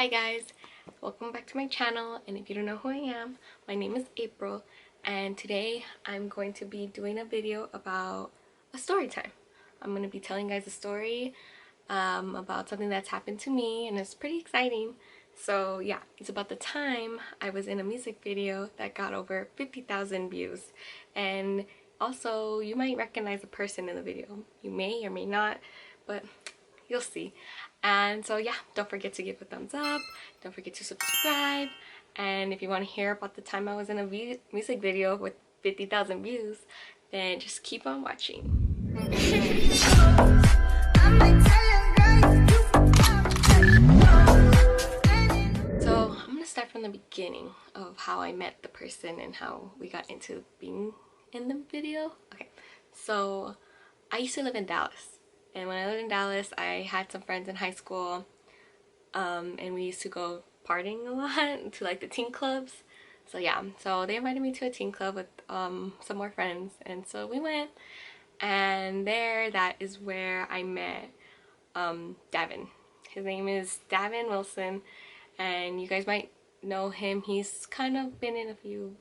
Hi guys, welcome back to my channel, and if you don't know who I am, my name is April, and today I'm going to be doing a video about a story time. I'm going to be telling you guys a story about something that's happened to me, and it's pretty exciting. So yeah, it's about the time I was in a music video that got over 50,000 views, and also you might recognize a person in the video. You may or may not, but you'll see. And so yeah, don't forget to give a thumbs up, don't forget to subscribe, and if you want to hear about the time I was in a music video with 50,000 views, then just keep on watching. So I'm gonna start from the beginning of how I met the person and how we got into being in the video. Okay, so I used to live in Dallas. And when I lived in Dallas, I had some friends in high school, and we used to go partying a lot to like the teen clubs. So yeah, so they invited me to a teen club with some more friends, and so we went, and that is where I met Davin. His name is Davin Wilson, and you guys might know him. He's kind of been in a few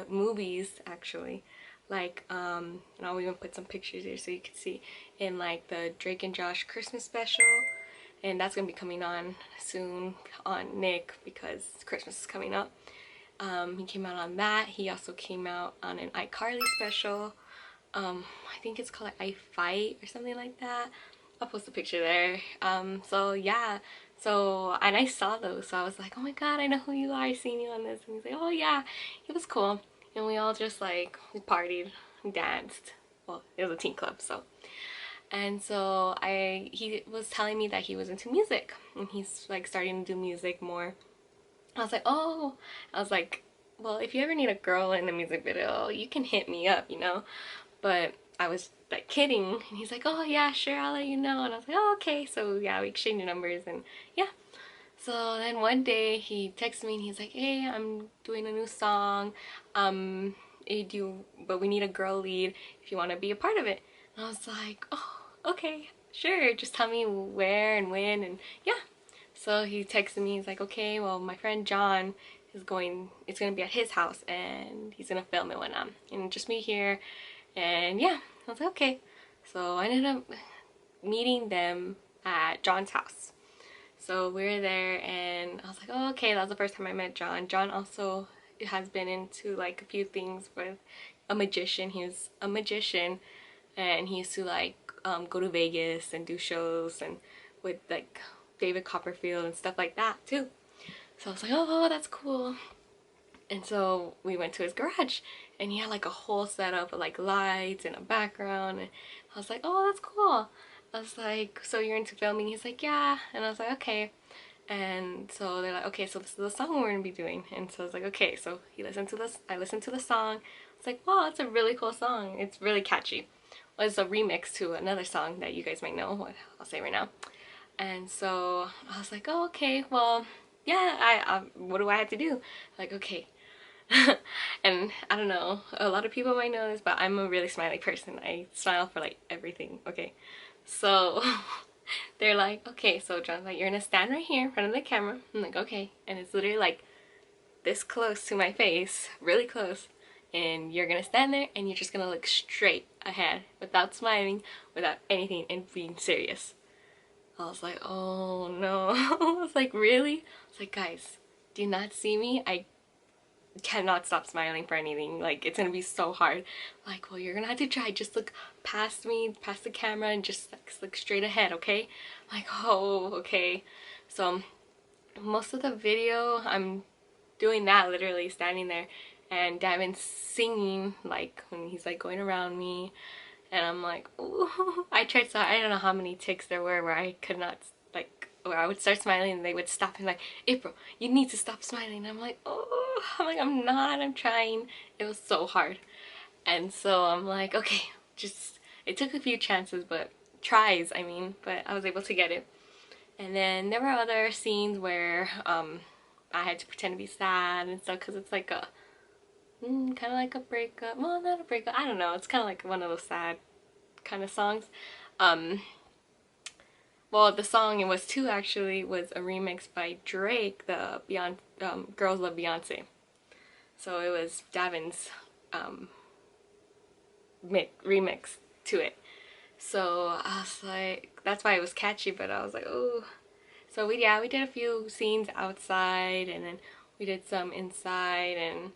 movies actually. Like and I'll even put some pictures here so you can see, in like the Drake and Josh Christmas special, and that's gonna be coming on soon on Nick because Christmas is coming up. He came out on that. He also came out on an iCarly special. I think it's called I Fight or something like that. I'll post a picture there. So yeah, so and I saw those, so I was like, oh my god, I know who you are, I seen you on this. And he's like, oh yeah, it was cool. And we all just like, we partied, we danced. Well, it was a teen club, so. And so he was telling me that he was into music, and he's like starting to do music more. I was like, oh, I was like, well, if you ever need a girl in a music video, you can hit me up, you know. But I was like kidding, and he's like, oh yeah, sure, I'll let you know. And I was like, oh, okay. So yeah, we exchanged numbers, and yeah. So then one day he texted me and he's like, hey, I'm doing a new song, but we need a girl lead if you want to be a part of it. And I was like, oh, okay, sure, just tell me where and when. And yeah, so he texted me, he's like, okay, well, my friend John it's gonna be at his house, and he's gonna film it when I'm and just me here. And yeah, I was like, okay. So I ended up meeting them at John's house. So we were there, and I was like, oh, okay, that was the first time I met John. John also has been into like a few things with a magician. He was a magician, and he used to like go to Vegas and do shows and with like David Copperfield and stuff like that too. So I was like, oh, that's cool. And so we went to his garage, and he had like a whole setup of like lights and a background, and I was like, oh, that's cool. I was like, so you're into filming? He's like, yeah. And I was like, okay. And so they're like, okay, so this is the song we're gonna be doing. And so I was like, okay. So he listened to this, I listened to the song. It's like, wow, it's a really cool song. It's really catchy. Well, it's a remix to another song that you guys might know, what I'll say right now. And so I was like, oh, okay, well, yeah, what do I have to do? Like, okay. And I don't know, a lot of people might know this, but I'm a really smiley person. I smile for like everything, okay? So they're like, okay, so John's like, you're gonna stand right here in front of the camera. I'm like, okay. And it's literally like this close to my face, really close. And you're gonna stand there, and you're just gonna look straight ahead without smiling, without anything, and being serious. I was like, oh no. I was like, really? I was like, guys, do you not see me? I cannot stop smiling for anything. Like, it's gonna be so hard. Like, well, you're gonna have to try. Just look past me, past the camera, and just like, look straight ahead, okay? I'm like, oh, okay. So most of the video I'm doing that, literally standing there, and Davin's singing like when he's like going around me, and I'm like, ooh. I tried, so I don't know how many takes there were where I could not, like, where I would start smiling and they would stop and like, April, you need to stop smiling. And I'm like, oh, I'm not, I'm trying. It was so hard. And so I'm like, okay, just, it took a few chances, but tries, I mean, but I was able to get it. And then there were other scenes where I had to pretend to be sad and stuff, because it's like a, kind of like a breakup. Well, not a breakup, I don't know, it's kind of like one of those sad kind of songs. well, the song, it was two actually, was a remix by Drake, the Girls Love Beyonce. So it was Davin's um, remix to it. So I was like, that's why it was catchy, but I was like, oh. So we did a few scenes outside, and then we did some inside, and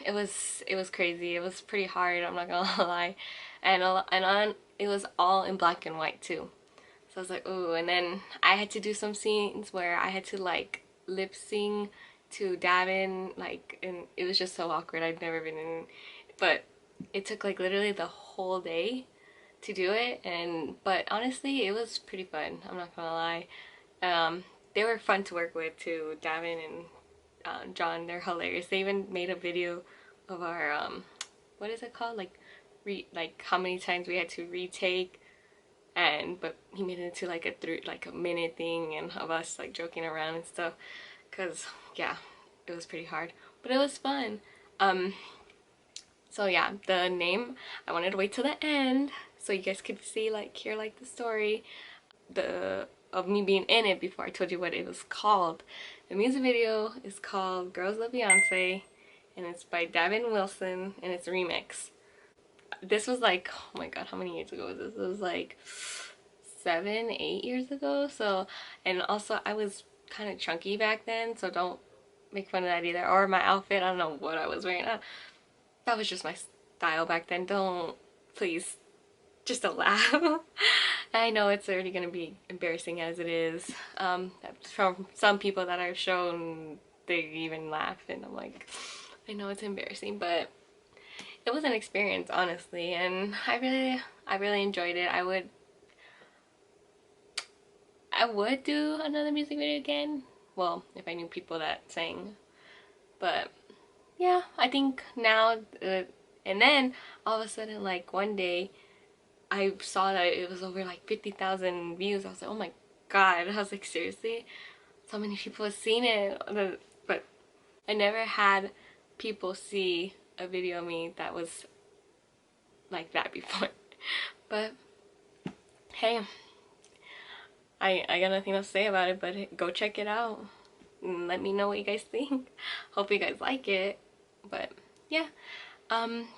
it was crazy. It was pretty hard, I'm not gonna lie. It was all in black and white too. So I was like, ooh, and then I had to do some scenes where I had to like lip sync to Davin, like, and it was just so awkward. I'd never been in, but it took like literally the whole day to do it, but honestly, it was pretty fun. I'm not gonna lie. They were fun to work with too, Davin and John. They're hilarious. They even made a video of our what is it called? Like how many times we had to retake, but he made it into like a minute thing, and of us like joking around and stuff. Cause yeah, it was pretty hard, but it was fun. So yeah, the name, I wanted to wait till the end so you guys could see, like, hear like the story of me being in it before I told you what it was called. The music video is called Girls Love Beyonce, and it's by Davin Wilson, and it's a remix. This was like, oh my god, how many years ago was this? It was like 7, 8 years ago. So, and also I was kind of chunky back then, so don't make fun of that either. Or my outfit, I don't know what I was wearing. That was just my style back then. Don't, please, just don't laugh. I know it's already gonna be embarrassing as it is. From some people that I've shown, they even laugh, and I'm like, I know it's embarrassing, but it was an experience, honestly, and I really enjoyed it. I would do another music video again. Well, if I knew people that sang, but yeah, I think now, and then all of a sudden, like one day, I saw that it was over like 50,000 views. I was like, oh my god. I was like, seriously? So many people have seen it. But I never had people see a video of me that was like that before. But hey, I got nothing else to say about it, but go check it out and let me know what you guys think. Hope you guys like it. But yeah,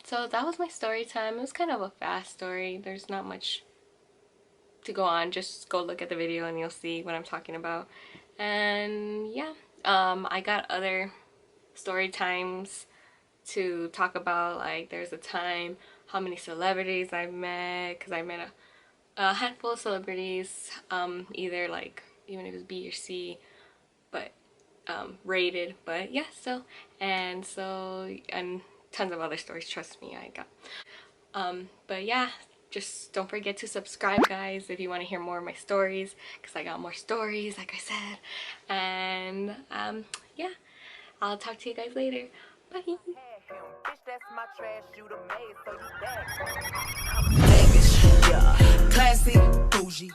so that was my story time. It was kind of a fast story. There's not much to go on. Just go look at the video and you'll see what I'm talking about. And yeah, I got other story times to talk about. Like, there's a time how many celebrities I've met, because I met a handful of celebrities, either like, even if it was B or C, but rated. But yeah, and tons of other stories, trust me, I got. But yeah, just don't forget to subscribe, guys, if you want to hear more of my stories, because I got more stories, like I said. And yeah, I'll talk to you guys later. Bye. Classy, bougie.